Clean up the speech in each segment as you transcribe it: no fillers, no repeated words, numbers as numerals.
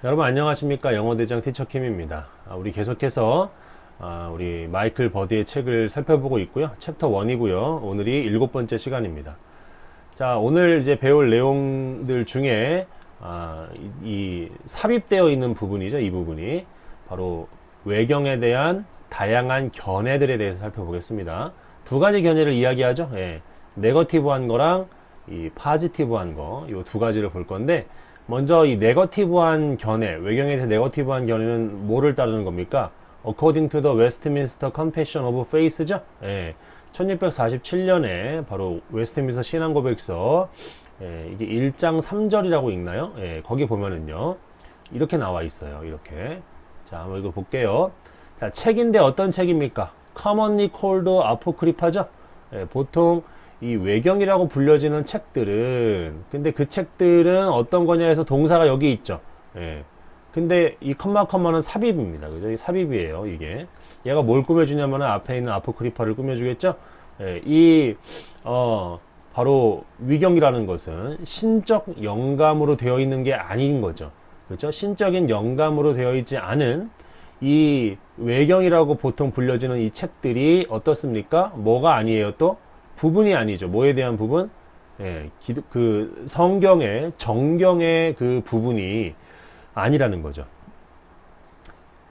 여러분 안녕하십니까? 영어대장 티처킴입니다. 우리 계속해서 우리 마이클 버디의 책을 살펴보고 있고요. 챕터 1이고요. 오늘이 7번째 시간입니다. 자, 오늘 이제 배울 내용들 중에 이 삽입되어 있는 부분이죠. 이 부분이 바로 외경에 대한 다양한 견해들에 대해서 살펴보겠습니다. 두 가지 견해를 이야기하죠. 예, 네거티브한 거랑 이 파지티브한 거, 이 두 가지를 볼 건데, 먼저 이 네거티브한 견해, 외경에 대해 네거티브한 견해는 뭐를 따르는 겁니까? According to the Westminster Confession of Faith죠. 예, 1647년에 바로 웨스트민스터 신앙고백서, 이게 1장 3절이라고 읽나요? 예, 거기 보면은요, 이렇게 나와 있어요. 이렇게. 자, 한번 이거 볼게요. 자, 책인데 어떤 책입니까? Commonly called Apocrypha죠. 예, 보통 이 외경이라고 불려지는 책들은, 근데 그 책들은 어떤 거냐 해서 동사가 여기 있죠. 예. 근데 이 컴마는 삽입입니다. 그죠? 이 삽입이에요, 이게. 얘가 뭘 꾸며주냐면 앞에 있는 아포크리파를 꾸며주겠죠? 예, 바로 위경이라는 것은 신적 영감으로 되어 있는 게 아닌 거죠. 그렇죠? 신적인 영감으로 되어 있지 않은 이 외경이라고 보통 불려지는 이 책들이 어떻습니까? 뭐가 아니에요, 또? 부분이 아니죠. 뭐에 대한 부분? 예, 그 성경의 정경의 그 부분이 아니라는 거죠.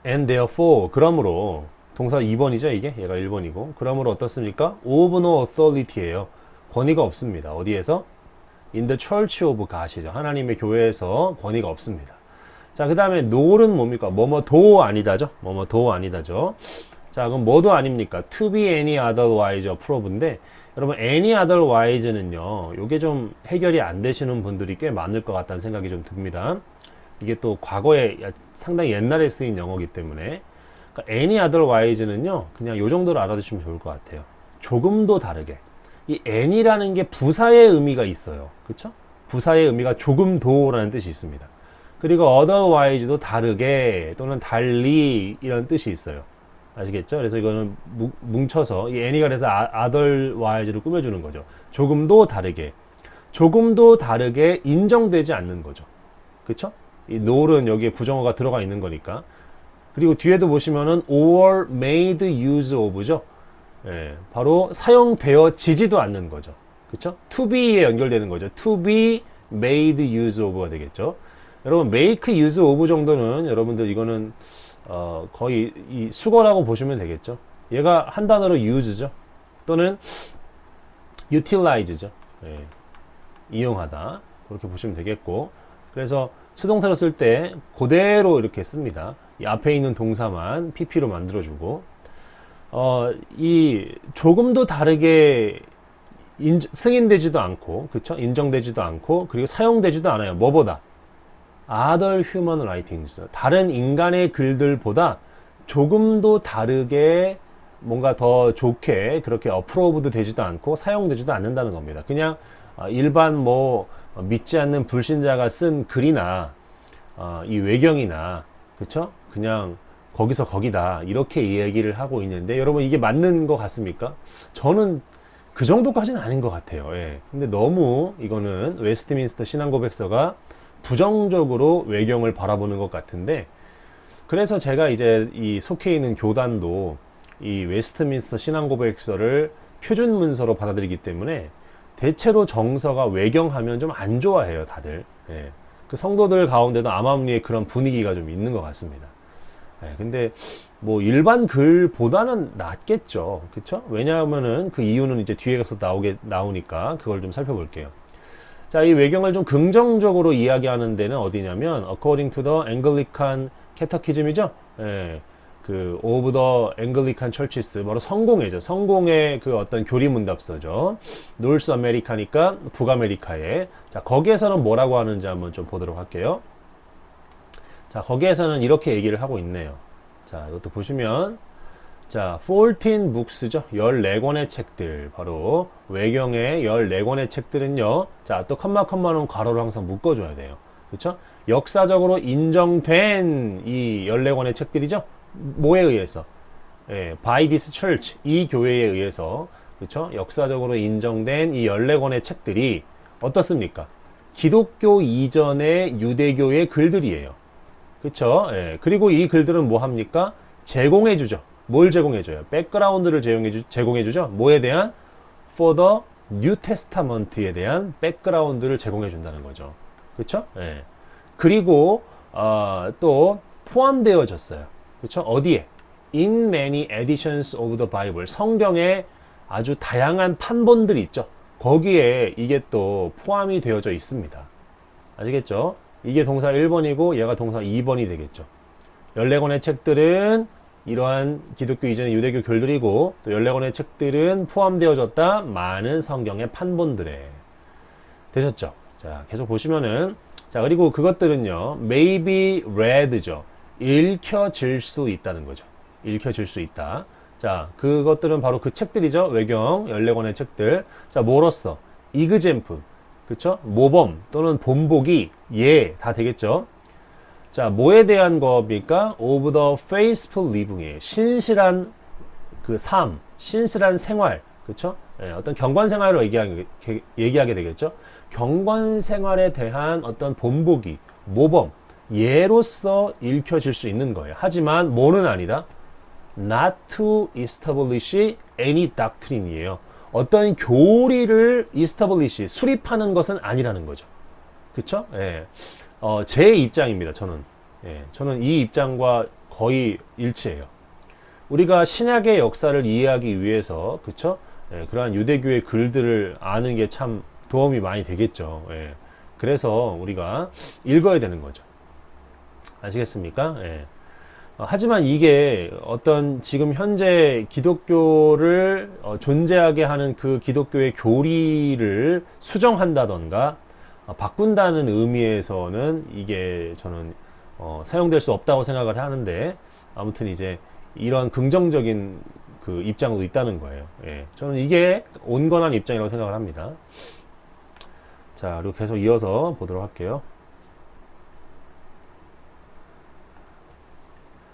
And therefore, 그러므로 동사 2번이죠, 이게. 얘가 1번이고. 그러므로 어떻습니까? Of no authority예요. 권위가 없습니다. 어디에서? In the church of God이죠. 하나님의 교회에서 권위가 없습니다. 자, 그 다음에 no는 뭡니까? 뭐뭐도 아니다죠. 뭐뭐도 아니다죠. 자, 그럼 뭐도 아닙니까? To be any otherwise approve인데, 여러분 any otherwise는요, 요게 좀 해결이 안 되시는 분들이 꽤 많을 것 같다는 생각이 좀 듭니다. 이게 또 과거에 상당히 옛날에 쓰인 영어이기 때문에, 그러니까 any otherwise는요, 그냥 요 정도로 알아두시면 좋을 것 같아요. 조금도 다르게. 이 any라는 게 부사의 의미가 있어요. 그쵸? 부사의 의미가 조금도라는 뜻이 있습니다. 그리고 otherwise도 다르게 또는 달리 이런 뜻이 있어요. 아시겠죠? 그래서 이거는 뭉쳐서 이 any가 그래서 otherwise를 꾸며주는 거죠. 조금도 다르게 인정되지 않는 거죠. 그쵸? 이 no는 여기에 부정어가 들어가 있는 거니까. 그리고 뒤에도 보시면은 or made use of죠. 예, 바로 사용되어지지도 않는 거죠. 그쵸? to be에 연결되는 거죠. to be made use of가 되겠죠. 여러분 make use of 정도는 여러분들 이거는 거의 이 수거라고 보시면 되겠죠. 얘가 한 단어로 use죠. 또는 utilize죠. 예, 이용하다. 그렇게 보시면 되겠고. 그래서 수동사로 쓸 때 그대로 이렇게 씁니다. 이 앞에 있는 동사만 pp로 만들어주고, 이 조금도 다르게 승인되지도 않고, 그쵸? 인정되지도 않고, 그리고 사용되지도 않아요. 뭐보다? other human writings. 다른 인간의 글들보다 조금도 다르게 뭔가 더 좋게 그렇게 approved 되지도 않고 사용되지도 않는다는 겁니다. 그냥 일반 뭐 믿지 않는 불신자가 쓴 글이나 이 외경이나, 그쵸? 그냥 거기서 거기다 이렇게 이야기를 하고 있는데, 여러분 이게 맞는 것 같습니까? 저는 그 정도까지는 아닌 것 같아요. 예. 근데 너무 이거는 웨스트민스터 신앙고백서가 부정적으로 외경을 바라보는 것 같은데, 그래서 제가 이제 이 속해 있는 교단도 이 웨스트민스터 신앙고백서를 표준 문서로 받아들이기 때문에 대체로 정서가 외경하면 좀 안 좋아해요, 다들. 예. 그 성도들 가운데도 암암리에 그런 분위기가 좀 있는 것 같습니다. 예. 근데 뭐 일반 글보다는 낫겠죠, 그쵸? 왜냐하면은 그 이유는 이제 뒤에 가서 나오니까 그걸 좀 살펴볼게요. 자, 이 외경을 좀 긍정적으로 이야기하는 데는 어디냐면 according to the Anglican Catechism이죠. 예, 그 of the Anglican Churches, 바로 성공회죠. 성공의 그 어떤 교리문답서죠. North America니까 북아메리카에. 자, 거기에서는 뭐라고 하는지 한번 좀 보도록 할게요. 자, 거기에서는 이렇게 얘기를 하고 있네요. 자, 이것도 보시면, 자, 14 books죠. 14권의 책들. 바로 외경의 14권의 책들은요. 자, 또 컴마는 괄호를 항상 묶어줘야 돼요. 그쵸? 역사적으로 인정된 이 14권의 책들이죠. 뭐에 의해서? 예, by this church. 이 교회에 의해서. 그쵸? 역사적으로 인정된 이 14권의 책들이 어떻습니까? 기독교 이전의 유대교의 글들이에요. 그쵸? 예. 그리고 이 글들은 뭐 합니까? 제공해주죠. 뭘 제공해줘요? 백그라운드를 제공해주죠. 뭐에 대한? For the New Testament에 대한 백그라운드를 제공해준다는 거죠. 그쵸? 예. 그리고 또 포함되어졌어요. 그쵸? 어디에? In many editions of the Bible. 성경에 아주 다양한 판본들이 있죠. 거기에 이게 또 포함이 되어져 있습니다. 아시겠죠? 이게 동사 1번이고 얘가 동사 2번이 되겠죠. 14권의 책들은 이러한 기독교 이전의 유대교 글들이고 또 14권의 책들은 포함되어졌다. 많은 성경의 판본들에. 되셨죠? 자, 계속 보시면은 자, 그리고 그것들은요. may be read죠. 읽혀질 수 있다는 거죠. 읽혀질 수 있다. 자, 그것들은 바로 그 책들이죠. 외경 14권의 책들. 자, 뭐로써? example. 그쵸? 모범 또는 본보기 예 다 되겠죠. 자, 뭐에 대한 겁니까? of the faithful living이에요. 신실한 그 삶, 신실한 생활, 그쵸? 예, 어떤 경건 생활을 얘기하게 되겠죠. 경건 생활에 대한 어떤 본보기, 모범, 예로서 읽혀질 수 있는 거예요. 하지만 뭐는 아니다. Not to establish any doctrine이에요. 어떤 교리를 establish, 수립하는 것은 아니라는 거죠. 그쵸? 예. 제 입장입니다, 저는. 예. 저는 이 입장과 거의 일치해요. 우리가 신약의 역사를 이해하기 위해서, 그쵸? 예. 그러한 유대교의 글들을 아는 게 참 도움이 많이 되겠죠. 예. 그래서 우리가 읽어야 되는 거죠. 아시겠습니까? 예. 하지만 이게 어떤 지금 현재 기독교를 존재하게 하는 그 기독교의 교리를 수정한다던가 바꾼다는 의미에서는 이게 저는 사용될 수 없다고 생각을 하는데 아무튼 이제 이런 긍정적인 그 입장도 있다는 거예요. 예. 저는 이게 온건한 입장이라고 생각을 합니다. 자, 그리고 계속 이어서 보도록 할게요.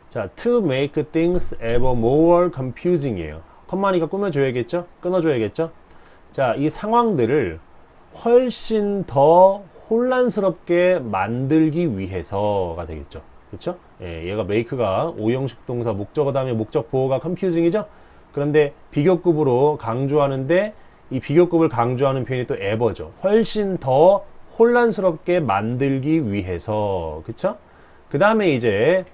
자, to make things ever more confusing이에요. 컴마니까 꾸며줘야겠죠? 끊어줘야겠죠? 자, 이 상황들을 훨씬 더 혼란스럽게 만들기 위해서가 되겠죠. 그렇죠? 예, 얘가 make가 오형식 동사 목적어 다음에 목적 보호가 confusing이죠? 그런데 비교급으로 강조하는데 이 비교급을 강조하는 표현이 또 ever죠. 훨씬 더 혼란스럽게 만들기 위해서. 그쵸? 그 다음에 이제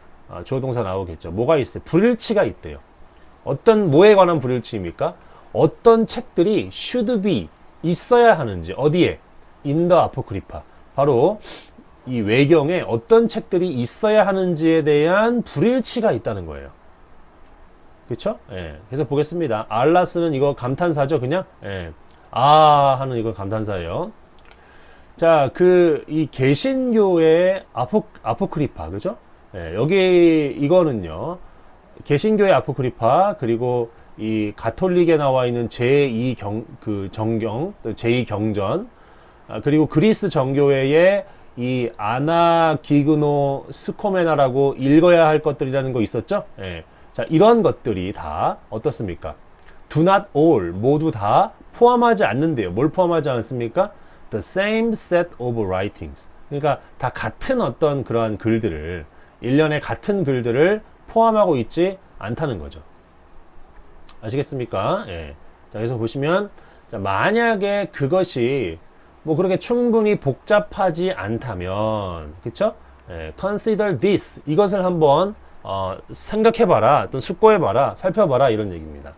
주어 동사 나오겠죠. 뭐가 있어요? 불일치가 있대요. 어떤 뭐에 관한 불일치입니까? 어떤 책들이 should be 있어야 하는지 어디에? in the apocrypha. 바로 이 외경에 어떤 책들이 있어야 하는지에 대한 불일치가 있다는 거예요. 그렇죠? 예. 그래서 보겠습니다. 알라스는 이거 감탄사죠, 그냥. 예. 아 하는 이거 감탄사예요. 자, 이 개신교의 아포크리파, 그죠? 예, 여기 이거는요. 개신교의 아포크리파 그리고 이 가톨릭에 나와 있는 정경, 또 제2경전, 그리고 그리스 정교회의 이 아나기그노 스코메나라고 읽어야 할 것들이라는 거 있었죠? 예. 자, 이런 것들이 다 어떻습니까? Do not all, 모두 다 포함하지 않는데요. 뭘 포함하지 않습니까? The same set of writings. 그러니까 다 같은 어떤 그러한 글들을, 일련의 같은 글들을 포함하고 있지 않다는 거죠. 아시겠습니까? 예. 자, 그래서 보시면, 자, 만약에 그것이 뭐 그렇게 충분히 복잡하지 않다면, 그쵸? 예, consider this. 이것을 한번, 생각해봐라, 또 숙고해봐라, 살펴봐라, 이런 얘기입니다.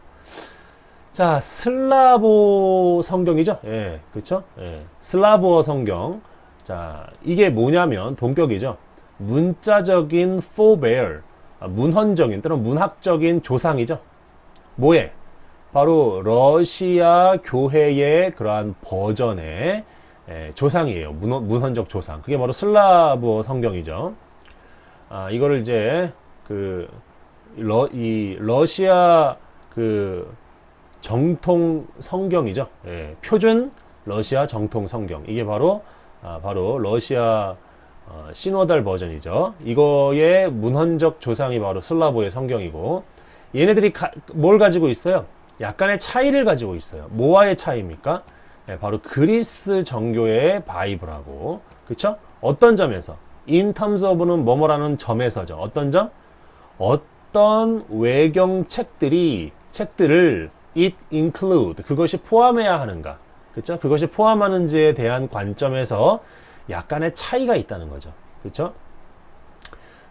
자, 슬라보 성경이죠? 예, 그쵸? 예, 슬라브어 성경. 자, 이게 뭐냐면, 동격이죠? 문자적인 forebear, 문헌적인 또는 문학적인 조상이죠. 뭐에? 바로 러시아 교회의 그러한 버전의 조상이에요. 문헌적 조상. 그게 바로 슬라브어 성경이죠. 이거를 이제 이 러시아 정통 성경이죠. 예, 표준 러시아 정통 성경. 이게 바로 러시아 시노달 버전이죠. 이거의 문헌적 조상이 바로 슬라브어의 성경이고, 얘네들이 뭘 가지고 있어요? 약간의 차이를 가지고 있어요. 뭐와의 차이입니까? 네, 바로 그리스 정교의 바이블하고, 그쵸? 어떤 점에서? in terms of는 뭐뭐라는 점에서죠. 어떤 점? 어떤 외경 책들을 it include 그것이 포함해야 하는가? 그렇죠? 그것이 포함하는지에 대한 관점에서 약간의 차이가 있다는 거죠. 그렇죠?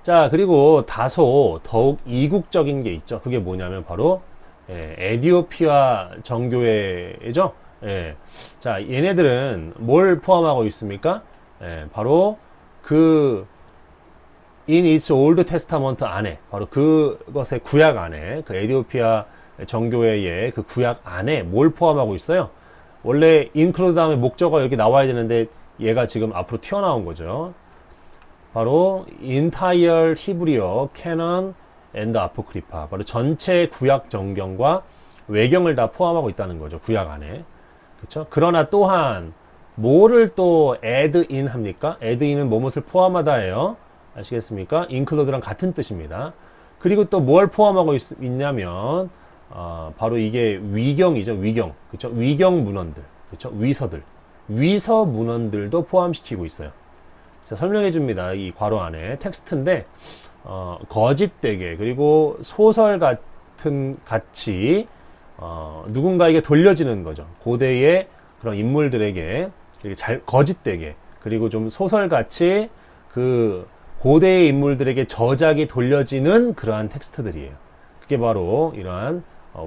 자, 그리고 더욱 이국적인 게 있죠. 그게 뭐냐면 바로 에디오피아 정교회죠. 자, 얘네들은 뭘 포함하고 있습니까? 바로 그 in its old testament 안에, 바로 그것의 구약 안에, 그 에디오피아 정교회의 그 구약 안에 뭘 포함하고 있어요? 원래 include 다음에 목적어가 여기 나와야 되는데 얘가 지금 앞으로 튀어나온 거죠. 바로 entire Hebrew canon and apocrypha, 바로 전체 구약 정경과 외경을 다 포함하고 있다는 거죠. 구약 안에. 그렇죠? 그러나 또한 뭐를 또 add in 합니까? add in은 뭐뭇을 포함하다예요. 아시겠습니까? include랑 같은 뜻입니다. 그리고 또 뭘 포함하고 있냐면 바로 이게 위경이죠. 위경. 그렇죠? 위경 문헌들. 그렇죠? 위서 문헌들도 포함시키고 있어요. 자, 설명해 줍니다. 이 괄호 안에 텍스트인데 거짓되게 그리고 소설 같은 같이 누군가에게 돌려지는 거죠. 고대의 그런 인물들에게 거짓되게 그리고 좀 소설같이 그 고대의 인물들에게 저작이 돌려지는 그러한 텍스트들이에요. 그게 바로 이러한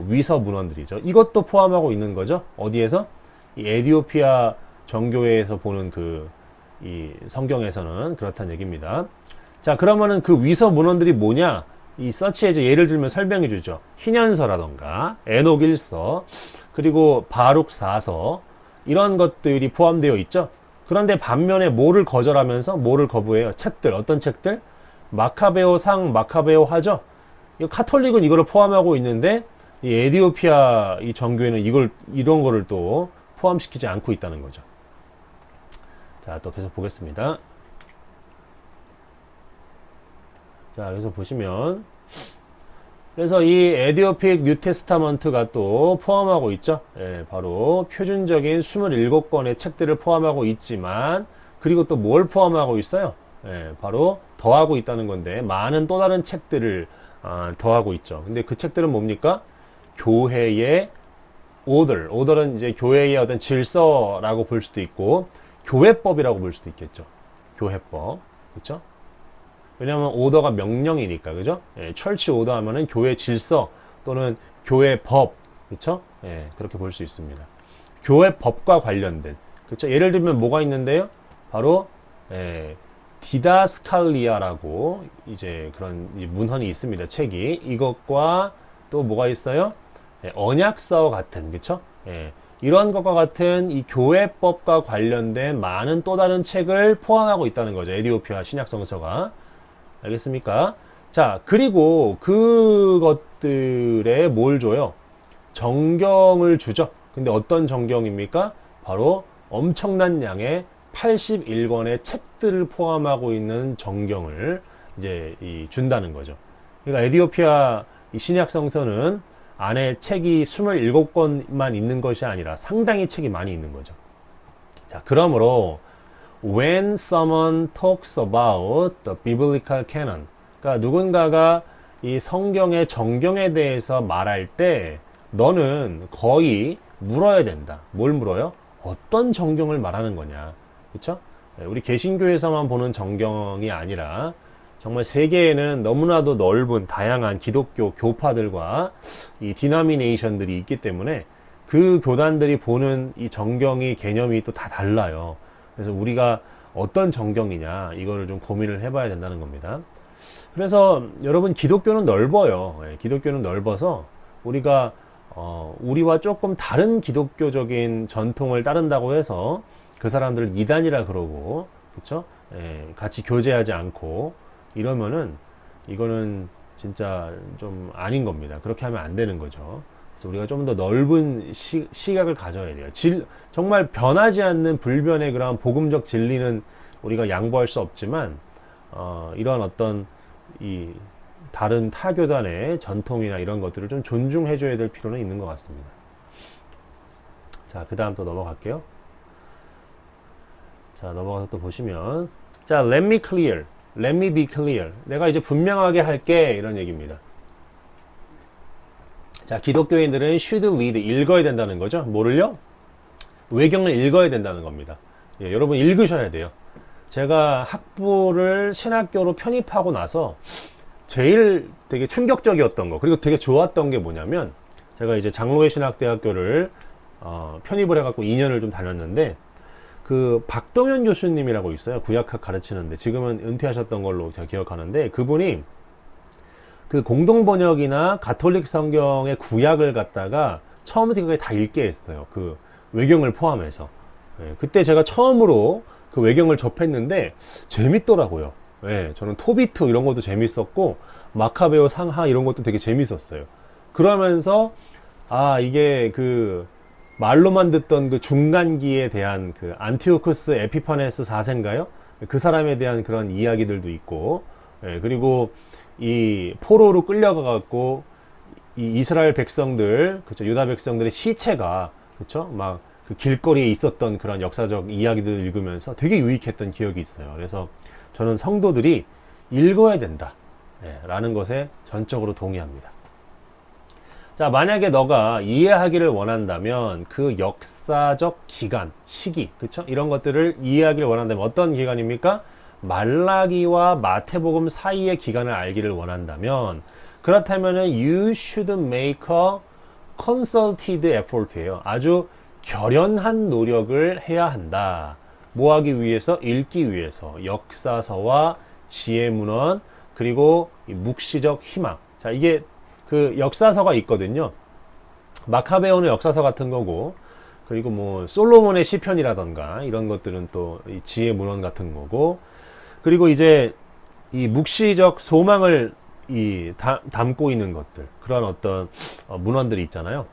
위서 문헌들이죠. 이것도 포함하고 있는 거죠. 어디에서? 이 에디오피아 정교회에서 보는 이 성경에서는 그렇다는 얘기입니다. 자, 그러면은 그 위서 문헌들이 뭐냐? 이 서치에서 예를 들면 설명해 주죠. 희년서라던가 에녹 1서 그리고 바룩 4서 이런 것들이 포함되어 있죠. 그런데 반면에 뭐를 거절하면서 뭐를 거부해요? 책들, 어떤 책들? 마카베오상, 마카베오하죠. 이 카톨릭은 이거를 포함하고 있는데 이 에디오피아 이 정교회는 이런 거를 또 포함시키지 않고 있다는 거죠. 자, 또 계속 보겠습니다. 자, 여기서 보시면 그래서 이 에디오픽 뉴테스타먼트가 또 포함하고 있죠. 바로 표준적인 27권의 책들을 포함하고 있지만 그리고 또 뭘 포함하고 있어요? 바로 더하고 있다는 건데 많은 또 다른 책들을 더하고 있죠. 근데 그 책들은 뭡니까? 교회의 오더는 이제 교회의 어떤 질서라고 볼 수도 있고 교회법이라고 볼 수도 있겠죠. 교회법. 그렇죠? 왜냐하면 오더가 명령이니까. 그죠? 철치 오더 하면은 교회 질서 또는 교회 법. 그렇죠? 그렇게 볼 수 있습니다. 교회 법과 관련된. 그렇죠? 예를 들면 뭐가 있는데요? 바로 디다스칼리아라고 이제 그런 문헌이 있습니다. 책이. 이것과 또 뭐가 있어요? 언약서 같은. 그렇죠? 이러한 것과 같은 이 교회법과 관련된 많은 또 다른 책을 포함하고 있다는 거죠. 에디오피아 신약성서가. 알겠습니까? 자, 그리고 그것들에 뭘 줘요? 정경을 주죠. 근데 어떤 정경입니까? 바로 엄청난 양의 81권의 책들을 포함하고 있는 정경을 이제 준다는 거죠. 그러니까 에디오피아 이 신약성서는 안에 책이 27권만 있는 것이 아니라 상당히 책이 많이 있는 거죠. 자, 그러므로 when someone talks about the biblical canon, 그러니까 누군가가 이 성경의 정경에 대해서 말할 때 너는 거의 물어야 된다. 뭘 물어요? 어떤 정경을 말하는 거냐. 그렇죠? 우리 개신교에서만 보는 정경이 아니라 정말 세계에는 너무나도 넓은 다양한 기독교 교파들과 이 디노미네이션들이 있기 때문에 그 교단들이 보는 이 정경의 개념이 또 다 달라요. 그래서 우리가 어떤 정경이냐 이거를 좀 고민을 해봐야 된다는 겁니다. 그래서 여러분 기독교는 넓어요. 기독교는 넓어서 우리가 우리와 조금 다른 기독교적인 전통을 따른다고 해서 그 사람들을 이단이라 그러고 그렇죠? 같이 교제하지 않고 이러면은 이거는 진짜 좀 아닌 겁니다. 그렇게 하면 안 되는 거죠. 그래서 우리가 좀 더 넓은 시각을 가져야 돼요. 정말 변하지 않는 불변의 그런 복음적 진리는 우리가 양보할 수 없지만 이런 어떤 이 다른 타교단의 전통이나 이런 것들을 좀 존중해 줘야 될 필요는 있는 것 같습니다. 자, 그 다음 또 넘어갈게요. 자, 넘어가서 또 보시면 자, let me clear, let me be clear. 내가 이제 분명하게 할게 이런 얘기입니다. 자, 기독교인들은 should read, 읽어야 된다는 거죠. 뭐를요? 외경을 읽어야 된다는 겁니다. 예, 여러분 읽으셔야 돼요. 제가 학부를 신학교로 편입하고 나서 제일 되게 충격적이었던 거, 그리고 되게 좋았던 게 뭐냐면, 제가 이제 장로회 신학대학교를 편입을 해갖고 2년을 좀 다녔는데, 그 박동현 교수님이라고 있어요. 구약학 가르치는데 지금은 은퇴하셨던 걸로 제가 기억하는데, 그분이 그 공동번역이나 가톨릭 성경의 구약을 갖다가 처음부터 끝까지 다 읽게 했어요. 그 외경을 포함해서. 예, 그때 제가 처음으로 그 외경을 접했는데 재밌더라고요. 예, 저는 토비트 이런 것도 재밌었고 마카베오 상하 이런 것도 되게 재밌었어요. 그러면서 이게 그 말로만 듣던 그 중간기에 대한 그 안티오쿠스 에피파네스 4세인가요? 그 사람에 대한 그런 이야기들도 있고, 예, 그리고 이 포로로 끌려가 갖고 이 이스라엘 백성들, 그쵸, 유다 백성들의 시체가, 그쵸, 막 그 길거리에 있었던 그런 역사적 이야기들을 읽으면서 되게 유익했던 기억이 있어요. 그래서 저는 성도들이 읽어야 된다, 예, 라는 것에 전적으로 동의합니다. 자, 만약에 너가 이해하기를 원한다면 그 역사적 기간, 시기, 그쵸? 이런 것들을 이해하기를 원한다면 어떤 기간입니까? 말라기와 마태복음 사이의 기간을 알기를 원한다면, 그렇다면은 you should make a concerted effort예요. 아주 결연한 노력을 해야 한다. 뭐 하기 위해서? 읽기 위해서. 역사서와 지혜문헌, 그리고 이 묵시적 희망. 자, 이게 그 역사서가 있거든요. 마카베오는 역사서 같은 거고, 그리고 뭐 솔로몬의 시편이라던가 이런 것들은 또 이 지혜문헌 같은 거고, 그리고 이제 이 묵시적 소망을 담고 있는 것들, 그런 어떤 문헌들이 있잖아요.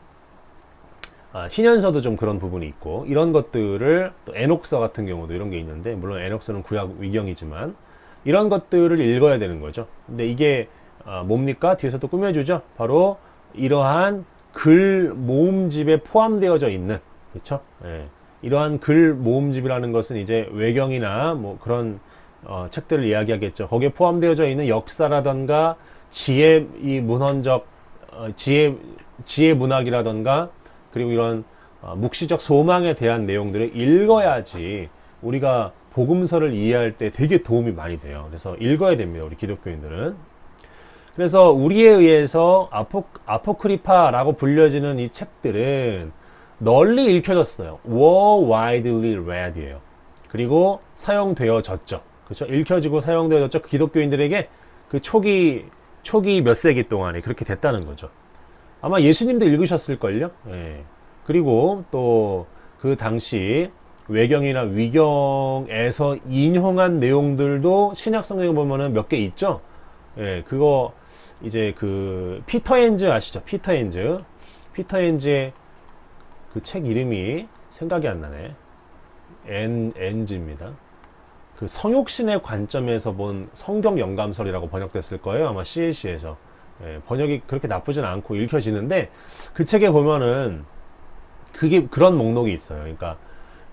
신현서도 좀 그런 부분이 있고, 이런 것들을 또 에녹서 같은 경우도 이런 게 있는데, 물론 에녹서는 구약 위경이지만 이런 것들을 읽어야 되는 거죠. 근데 이게 뭡니까? 뒤에서 또 꾸며주죠. 바로 이러한 글 모음집에 포함되어져 있는, 그렇죠? 예. 이러한 글 모음집이라는 것은 이제 외경이나 뭐 그런 책들을 이야기하겠죠. 거기에 포함되어져 있는 역사라던가 지혜, 이 문헌적 지혜 문학이라던가, 그리고 이런 묵시적 소망에 대한 내용들을 읽어야지 우리가 복음서를 이해할 때 되게 도움이 많이 돼요. 그래서 읽어야 됩니다, 우리 기독교인들은. 그래서 우리에 의해서 아포크리파라고 불려지는 이 책들은 널리 읽혀졌어요. were widely read예요. 그리고 사용되어졌죠. 그렇죠? 읽혀지고 사용되어졌죠. 기독교인들에게 그 초기 몇 세기 동안에 그렇게 됐다는 거죠. 아마 예수님도 읽으셨을걸요? 예. 그리고 또 그 당시 외경이나 위경에서 인용한 내용들도 신약 성경에 보면은 몇 개 있죠? 예, 그거 이제 그 피터 헨즈 아시죠? 피터 헨즈의 그 책 이름이 생각이 안 나네. 엔즈입니다. 그 성육신의 관점에서 본 성경 영감설이라고 번역됐을 거예요. 아마 CLC에서. 예, 번역이 그렇게 나쁘진 않고 읽혀지는데, 그 책에 보면은 그게 그런 목록이 있어요. 그러니까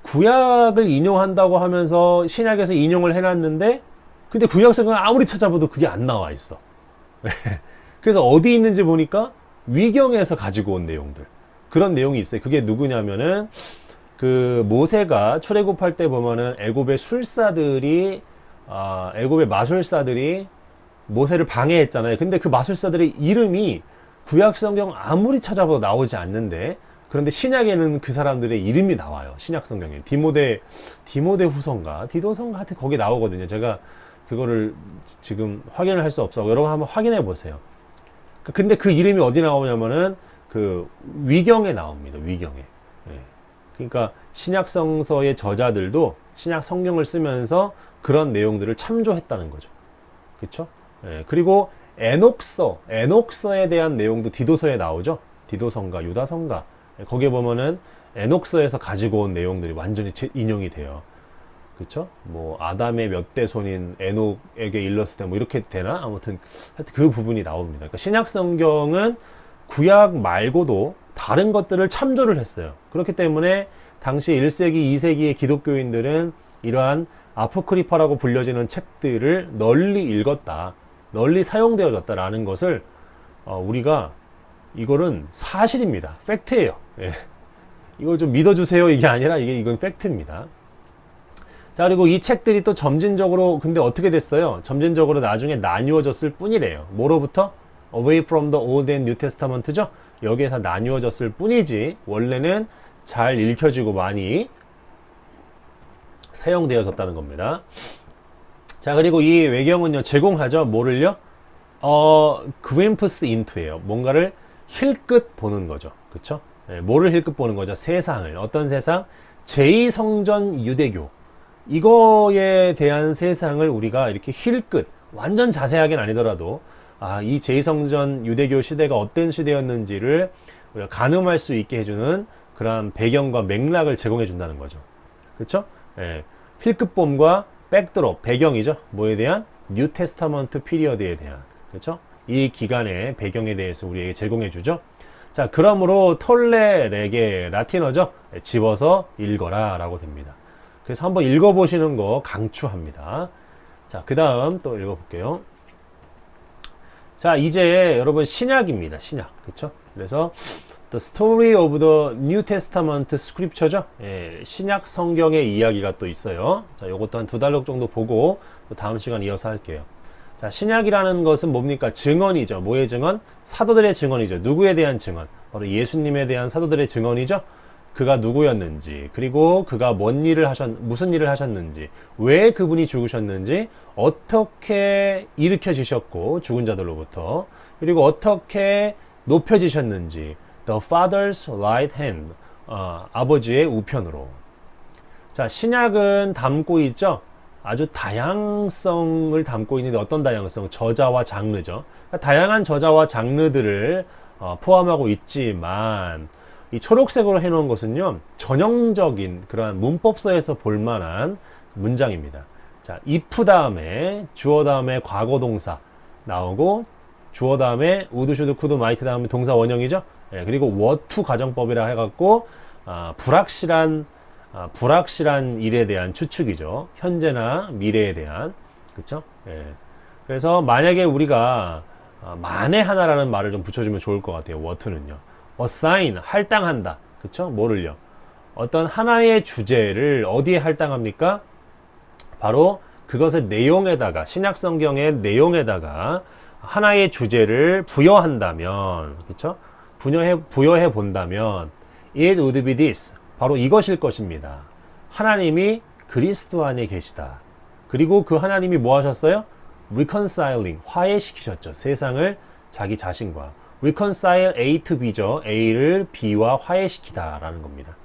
구약을 인용한다고 하면서 신약에서 인용을 해놨는데, 근데 구약 성경을 아무리 찾아봐도 그게 안 나와 있어. 그래서 어디 있는지 보니까 위경에서 가지고 온 내용들, 그런 내용이 있어요. 그게 누구냐면은 그 모세가 출애굽할 때 보면은 애굽의 마술사들이 모세를 방해했잖아요. 근데 그 마술사들의 이름이 구약 성경 아무리 찾아봐도 나오지 않는데, 그런데 신약에는 그 사람들의 이름이 나와요. 신약 성경에 디모데 후서인가 디도서인가 하여튼 거기 나오거든요. 제가 그거를 지금 확인을 할 수 없어. 여러분 한번 확인해 보세요. 근데 그 이름이 어디 나오냐면은 그 위경에 나옵니다. 위경에. 예. 그러니까 신약 성서의 저자들도 신약 성경을 쓰면서 그런 내용들을 참조했다는 거죠. 그렇죠? 예. 그리고 에녹서에 대한 내용도 디도서에 나오죠. 디도서인가 유다서인가. 거기에 보면은 에녹서에서 가지고 온 내용들이 완전히 인용이 돼요. 그쵸? 뭐 아담의 몇 대 손인 에녹에게 일렀을 때 뭐 이렇게 되나? 아무튼 하여튼 그 부분이 나옵니다. 그러니까 신약 성경은 구약 말고도 다른 것들을 참조를 했어요. 그렇기 때문에 당시 1세기, 2세기의 기독교인들은 이러한 아포크리파라고 불려지는 책들을 널리 읽었다, 널리 사용되어졌다라는 것을 우리가 이거는 사실입니다. 팩트예요. 예. 이걸 좀 믿어주세요 이게 아니라 이건 팩트입니다. 자, 그리고 이 책들이 또 점진적으로 근데 어떻게 됐어요? 점진적으로 나중에 나뉘어졌을 뿐이래요. 뭐로부터? Away from the Old and New Testament죠? 여기에서 나뉘어졌을 뿐이지 원래는 잘 읽혀지고 많이 사용되어졌다는 겁니다. 자, 그리고 이 외경은요 제공하죠. 뭐를요? glimpse into예요. 뭔가를 힐끗 보는 거죠. 그쵸? 네, 뭐를 힐끗 보는 거죠? 세상을. 어떤 세상? 제2성전 유대교. 이거에 대한 세상을 우리가 이렇게 힐끗, 완전 자세하게는 아니더라도, 이 제2성전 유대교 시대가 어떤 시대였는지를 우리가 가늠할 수 있게 해주는 그러한 배경과 맥락을 제공해 준다는 거죠. 그쵸? 예, 힐끗봄과 백드롭, 배경이죠. 뭐에 대한? 뉴 테스타먼트 피리어드에 대한. 그쵸? 이 기간의 배경에 대해서 우리에게 제공해 주죠. 자, 그러므로 톨레, 레게, 라틴어죠. 집어서 읽어라 라고 됩니다. 그래서 한번 읽어보시는 거 강추합니다. 자, 그 다음 또 읽어볼게요. 자, 이제 여러분 신약입니다. 신약. 그쵸? 그래서 The Story of the New Testament Scripture죠. 예, 신약 성경의 이야기가 또 있어요. 자, 요것도 한 2달력 정도 보고 또 다음 시간 이어서 할게요. 자, 신약이라는 것은 뭡니까? 증언이죠. 뭐의 증언? 사도들의 증언이죠. 누구에 대한 증언? 바로 예수님에 대한 사도들의 증언이죠. 그가 누구였는지, 그리고 그가 무슨 일을 하셨는지, 왜 그분이 죽으셨는지, 어떻게 일으켜지셨고, 죽은 자들로부터, 그리고 어떻게 높여지셨는지, The Father's right hand, 아버지의 우편으로. 자, 신약은 담고 있죠. 아주 다양성을 담고 있는데 어떤 다양성? 저자와 장르죠. 그러니까 다양한 저자와 장르들을 포함하고 있지만 이 초록색으로 해놓은 것은요 전형적인 그러한 문법서에서 볼만한 문장입니다. 자, if 다음에 주어 다음에 과거동사 나오고 주어 다음에 would, should, could, might 다음에 동사 원형이죠. 예, 그리고 what to 가정법이라 해갖고 불확실한 일에 대한 추측이죠. 현재나 미래에 대한. 그쵸? 예. 그래서 만약에 우리가 만에 하나라는 말을 좀 붙여주면 좋을 것 같아요. what는요. assign, 할당한다. 그쵸? 뭐를요? 어떤 하나의 주제를 어디에 할당합니까? 바로 그것의 내용에다가, 신약성경의 내용에다가 하나의 주제를 부여한다면, 그쵸? 부여해 본다면, it would be this. 바로 이것일 것입니다. 하나님이 그리스도 안에 계시다. 그리고 그 하나님이 뭐 하셨어요? reconciling, 화해시키셨죠. 세상을 자기 자신과. reconcile A to B죠. A를 B와 화해시키다 라는 겁니다.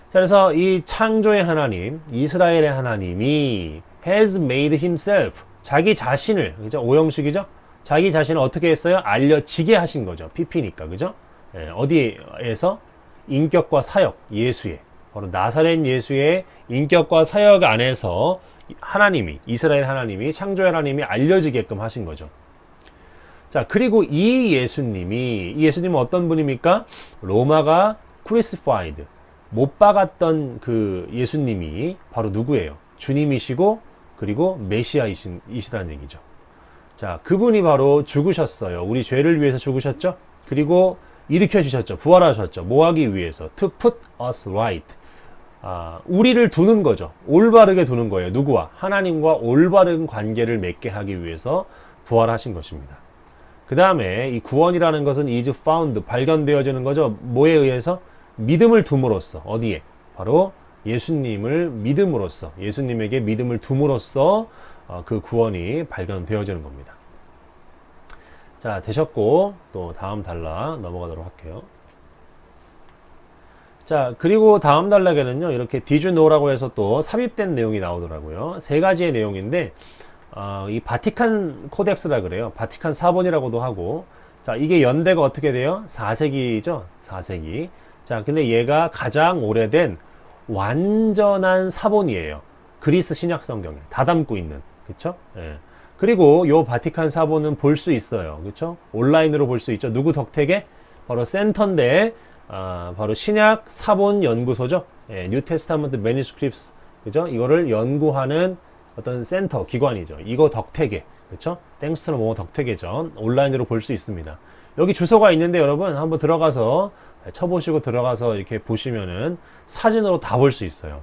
자, 그래서 이 창조의 하나님, 이스라엘의 하나님이 has made himself, 자기 자신을, 그죠? 오형식이죠? 자기 자신을 어떻게 했어요? 알려지게 하신 거죠. PP니까, 그죠? 예, 어디에서? 인격과 사역, 예수의, 바로 나사렛 예수의 인격과 사역 안에서 하나님이, 이스라엘 하나님이, 창조의 하나님이 알려지게끔 하신 거죠. 자, 그리고 이 예수님은 어떤 분입니까? 로마가 crucified, 못 박았던 그 예수님이 바로 누구예요? 주님이시고, 그리고 메시아이시라는 얘기죠. 자, 그분이 바로 죽으셨어요. 우리 죄를 위해서 죽으셨죠? 그리고 일으켜주셨죠. 부활하셨죠. 뭐 하기 위해서? To put us right. 우리를 두는 거죠. 올바르게 두는 거예요. 누구와? 하나님과 올바른 관계를 맺게 하기 위해서 부활하신 것입니다. 그 다음에 이 구원이라는 것은 is found, 발견되어지는 거죠. 뭐에 의해서? 믿음을 둠으로써. 어디에? 바로 예수님을 믿음으로써, 예수님에게 믿음을 둠으로써 그 구원이 발견되어지는 겁니다. 자, 되셨고 또 다음 단락 넘어가도록 할게요. 자, 그리고 다음 단락에는요 이렇게 Did you know라고 해서 또 삽입된 내용이 나오더라고요. 3가지의 내용인데 이 바티칸 코덱스라 그래요. 바티칸 사본이라고도 하고, 자, 이게 연대가 어떻게 돼요? 4세기죠. 4세기. 자, 근데 얘가 가장 오래된 완전한 사본이에요. 그리스 신약 성경에 다 담고 있는. 그쵸? 예. 그리고 요 바티칸 사본은 볼 수 있어요. 그렇죠? 온라인으로 볼 수 있죠. 누구 덕택에? 바로 센터인데 바로 신약 사본 연구소죠. 예, 뉴 테스타먼트 매니스크립트 그죠? 이거를 연구하는 어떤 센터, 기관이죠. 이거 덕태계, 그렇죠? 땡스 투 모어 덕태계전 온라인으로 볼 수 있습니다. 여기 주소가 있는데 여러분 한번 들어가서 쳐보시고 들어가서 이렇게 보시면은 사진으로 다 볼 수 있어요.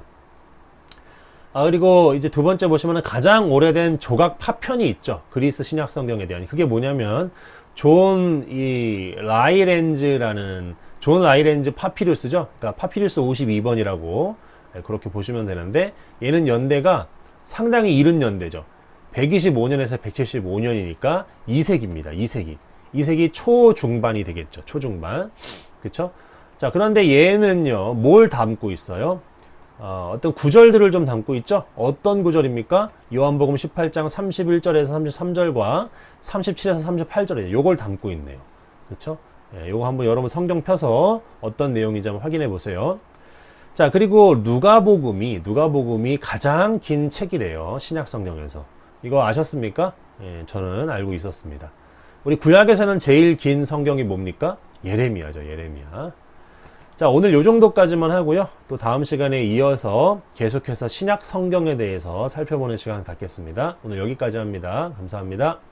그리고 이제 두 번째 보시면은 가장 오래된 조각 파편이 있죠. 그리스 신약 성경에 대한. 그게 뭐냐면 존 라이렌즈 파피루스죠. 그러니까 파피루스 52번이라고 그렇게 보시면 되는데 얘는 연대가 상당히 이른 연대죠. 125년에서 175년이니까 2세기입니다. 2세기 초중반이 되겠죠. 초중반. 그쵸? 자, 그런데 얘는요, 뭘 담고 있어요? 어떤 구절들을 좀 담고 있죠? 어떤 구절입니까? 요한복음 18장 31절에서 33절과 37에서 38절에 요걸 담고 있네요. 그쵸? 예, 요거 한번 여러분 성경 펴서 어떤 내용인지 한번 확인해 보세요. 자, 그리고 누가복음이 가장 긴 책이래요. 신약 성경에서. 이거 아셨습니까? 예, 저는 알고 있었습니다. 우리 구약에서는 제일 긴 성경이 뭡니까? 예레미야죠, 예레미야. 자, 오늘 요 정도까지만 하고요. 또 다음 시간에 이어서 계속해서 신약 성경에 대해서 살펴보는 시간 갖겠습니다. 오늘 여기까지 합니다. 감사합니다.